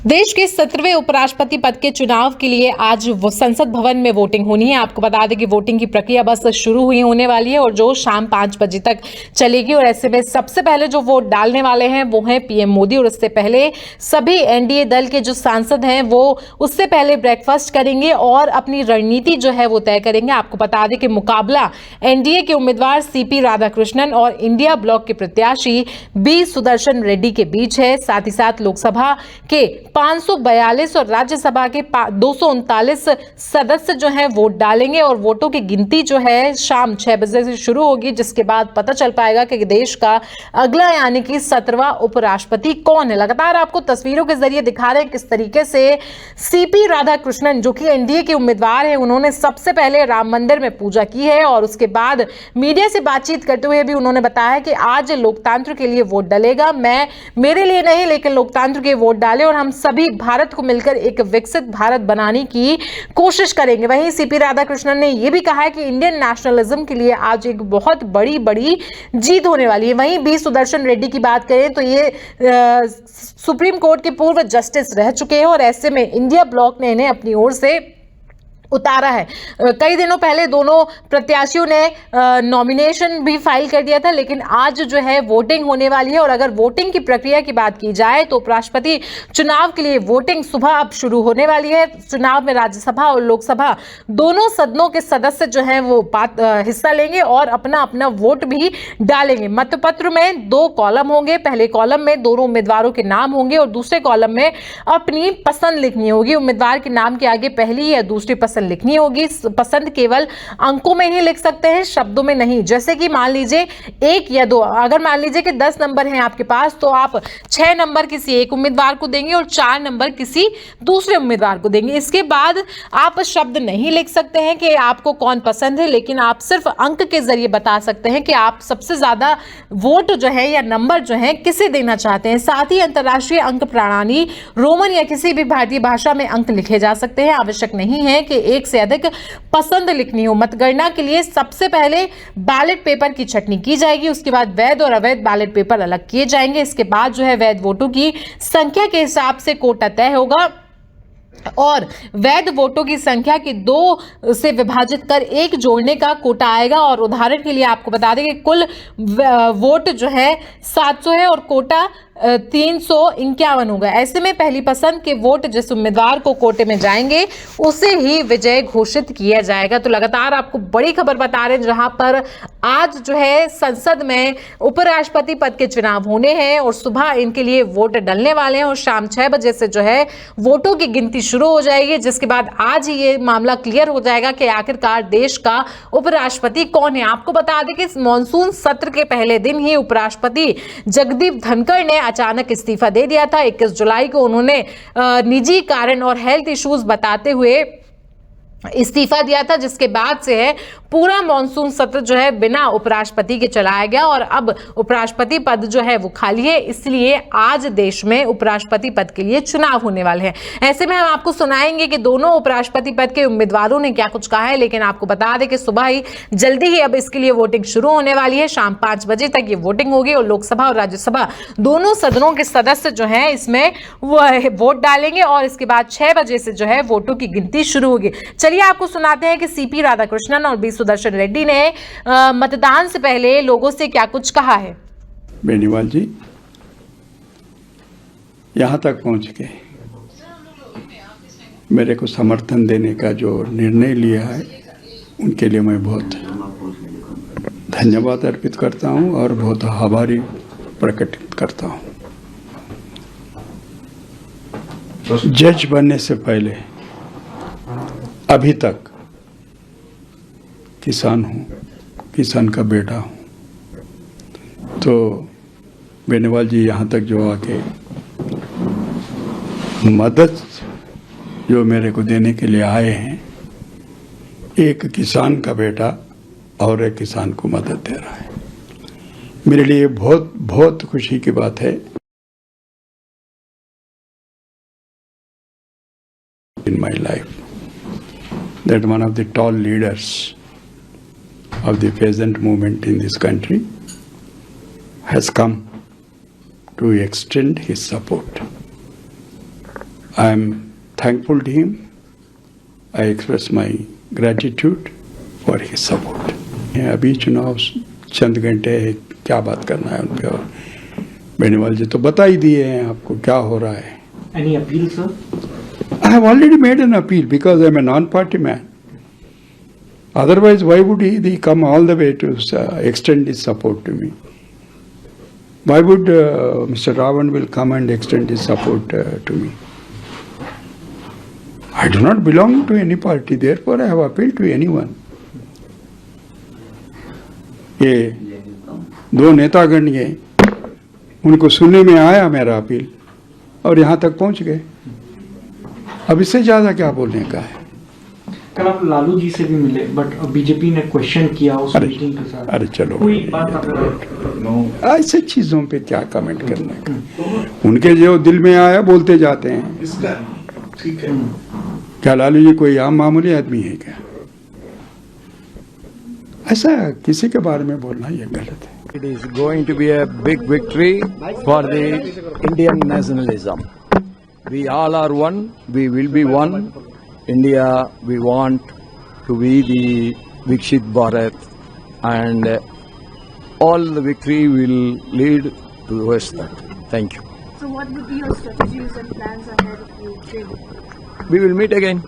देश के 17वें उपराष्ट्रपति पद के चुनाव के लिए आज वो संसद भवन में वोटिंग होनी है। आपको बता दें कि वोटिंग की प्रक्रिया बस शुरू हुई होने वाली है और जो शाम 5 बजे तक चलेगी। और ऐसे में सबसे पहले जो वोट डालने वाले हैं वो हैं पीएम मोदी। और उससे पहले सभी एनडीए दल के जो सांसद हैं वो उससे पहले ब्रेकफास्ट करेंगे और अपनी रणनीति जो है वो तय करेंगे। आपको बता दें कि मुकाबला एनडीए के उम्मीदवार सीपी राधाकृष्णन और इंडिया ब्लॉक के प्रत्याशी बी सुदर्शन रेड्डी के बीच है। साथ ही साथ लोकसभा के 542 और राज्यसभा के 239 सदस्य जो हैं वोट डालेंगे और वोटों की गिनती जो है शाम 6 बजे से शुरू होगी, जिसके बाद पता चल पाएगा कि देश का अगला यानी कि 17वां उपराष्ट्रपति कौन है। लगातार आपको तस्वीरों के जरिए दिखा रहे हैं किस तरीके से सीपी राधाकृष्णन जो कि एनडीए के उम्मीदवार हैं, उन्होंने सबसे पहले राम मंदिर में पूजा की है और उसके बाद मीडिया से बातचीत करते हुए भी उन्होंने बताया कि आज लोकतंत्र के लिए वोट डलेगा। मैं मेरे लिए नहीं लेकिन लोकतंत्र के वोट डाले और हम सभी भारत को मिलकर एक विकसित भारत बनाने की कोशिश करेंगे। वहीं सीपी राधाकृष्णन ने यह भी कहा है कि इंडियन नेशनलिज्म के लिए आज एक बहुत बड़ी जीत होने वाली है। वहीं बी सुदर्शन रेड्डी की बात करें तो ये सुप्रीम कोर्ट के पूर्व जस्टिस रह चुके हैं और ऐसे में इंडिया ब्लॉक ने इन्हें अपनी ओर से उतारा है। कई दिनों पहले दोनों प्रत्याशियों ने नॉमिनेशन भी फाइल कर दिया था, लेकिन आज जो है वोटिंग होने वाली है। और अगर वोटिंग की प्रक्रिया की बात की जाए तो उपराष्ट्रपति चुनाव के लिए वोटिंग सुबह अब शुरू होने वाली है। चुनाव में राज्यसभा और लोकसभा दोनों सदनों के सदस्य जो हैं वो हिस्सा लेंगे और अपना अपना वोट भी डालेंगे। मतपत्र में 2 कॉलम होंगे। पहले कॉलम में दोनों उम्मीदवारों के नाम होंगे और दूसरे कॉलम में अपनी पसंद लिखनी होगी। उम्मीदवार के नाम के आगे पहली या दूसरी पसंद लिखनी होगी। पसंद केवल अंकों में ही लिख सकते हैं, शब्दों में नहीं। जैसे कि मान लीजिए 1 या 2, अगर मान लीजिए कि 10 नंबर हैं आपके पास तो आप 6 नंबर किसी एक उम्मीदवार को देंगे और 4 नंबर किसी दूसरे उम्मीदवार को देंगे। इसके बाद आप शब्द नहीं लिख सकते हैं कि आपको कौन पसंद है, लेकिन आप सिर्फ अंक के जरिए बता सकते हैं कि आप सबसे ज्यादा वोट जो है या नंबर जो है किसे देना चाहते हैं। साथ ही अंतरराष्ट्रीय अंक प्रणाली रोमन या किसी भी भारतीय भाषा में अंक लिखे जा सकते हैं। आवश्यक नहीं है कि एक से अधिक पसंद लिखनी हो। मतगणना के लिए सबसे पहले बैलेट पेपर की छंटनी की जाएगी, उसके बाद वैध और अवैध बैलेट पेपर अलग किए जाएंगे। इसके बाद जो है वैध वोटों की संख्या के हिसाब से कोटा तय होगा और वैध वोटों की संख्या की 2 से विभाजित कर 1 जोड़ने का कोटा आएगा। और उदाहरण के लिए आपको बता दें कि कुल वोट जो है 700 है और कोटा 351 होगा। ऐसे में पहली पसंद के वोट जिस उम्मीदवार को कोटे में जाएंगे उसे ही विजय घोषित किया जाएगा। तो लगातार आपको बड़ी खबर बता रहे हैं जहां पर आज जो है संसद में उपराष्ट्रपति पद के चुनाव होने हैं और सुबह इनके लिए वोट डलने वाले हैं और शाम 6 बजे से जो है वोटों की गिनती शुरू हो जाएगी, जिसके बाद आज ही ये मामला क्लियर हो जाएगा कि आखिरकार देश का उपराष्ट्रपति कौन है। आपको बता दें कि इस मॉनसून सत्र के पहले दिन ही उपराष्ट्रपति जगदीप धनखड़ ने अचानक इस्तीफा दे दिया था। 21 जुलाई को उन्होंने निजी कारण और हेल्थ इश्यूज बताते हुए इस्तीफा दिया था, जिसके बाद से है पूरा मॉनसून सत्र जो है बिना उपराष्ट्रपति के चलाया गया और अब उपराष्ट्रपति पद जो है वो खाली है। इसलिए आज देश में उपराष्ट्रपति पद के लिए चुनाव होने वाले हैं। ऐसे में हम आपको सुनाएंगे कि दोनों उपराष्ट्रपति पद के उम्मीदवारों ने क्या कुछ कहा है, लेकिन आपको बता दें कि सुबह ही जल्दी ही अब इसके लिए वोटिंग शुरू होने वाली है। शाम 5 बजे तक ये वोटिंग होगी और लोकसभा और राज्यसभा दोनों सदनों के सदस्य जो है इसमें वो वोट डालेंगे और इसके बाद 6 बजे से जो है वोटों की गिनती शुरू होगी। चलिए आपको सुनाते हैं कि सीपी राधाकृष्णन और बी सुदर्शन रेड्डी ने मतदान से पहले लोगों से क्या कुछ कहा है। बेनीवाल जी यहां तक पहुंच के मेरे को समर्थन देने का जो निर्णय लिया है उनके लिए मैं बहुत धन्यवाद अर्पित करता हूं और बहुत आभारी प्रकटित करता हूं। जज बनने से पहले अभी तक किसान हूँ, किसान का बेटा हूँ। तो बेनीवाल जी यहाँ तक जो आके मदद जो मेरे को देने के लिए आए हैं, एक किसान का बेटा और एक किसान को मदद दे रहा है, मेरे लिए बहुत बहुत खुशी की बात है। In my life that one of the tall leaders of the peasant movement in this country has come to extend his support. I am thankful to him. I express my gratitude for his support. अभी चुनाव चंद घंटे है, क्या बात करना है उन पे, और बेनीवाल जी तो बता ही दिए हैं आपको क्या हो रहा है. Any appeal, sir? I have already made an appeal because I am a non-party man. Otherwise, why would he come all the way to extend his support to me? Why would Mr. Ravan will come and extend his support to me? I do not belong to any party, therefore I have appealed to anyone. ये दो नेतागण ये उनको सुनने में आया मेरा appeal और यहाँ तक पहुँच गए. अब इससे ज्यादा क्या बोलने का है. कल आप लालू जी से भी मिले, बट बीजेपी ने क्वेश्चन किया उस मीटिंग के साथ. अरे चलो, कोई बात आप ऐसे चीजों पे क्या कमेंट करने का. उनके जो दिल में आया बोलते जाते हैं. ठीक है. क्या लालू जी कोई आम मामूली आदमी है क्या? ऐसा किसी के बारे में बोलना ये गलत है. It is going to be a big victory for the Indian nationalism. We all are one, we will be one. India, we want to be the Vikshit Bharat, and all the victory will lead towards that. Thank you. So what would be your strategies and plans ahead if you win? We will meet again.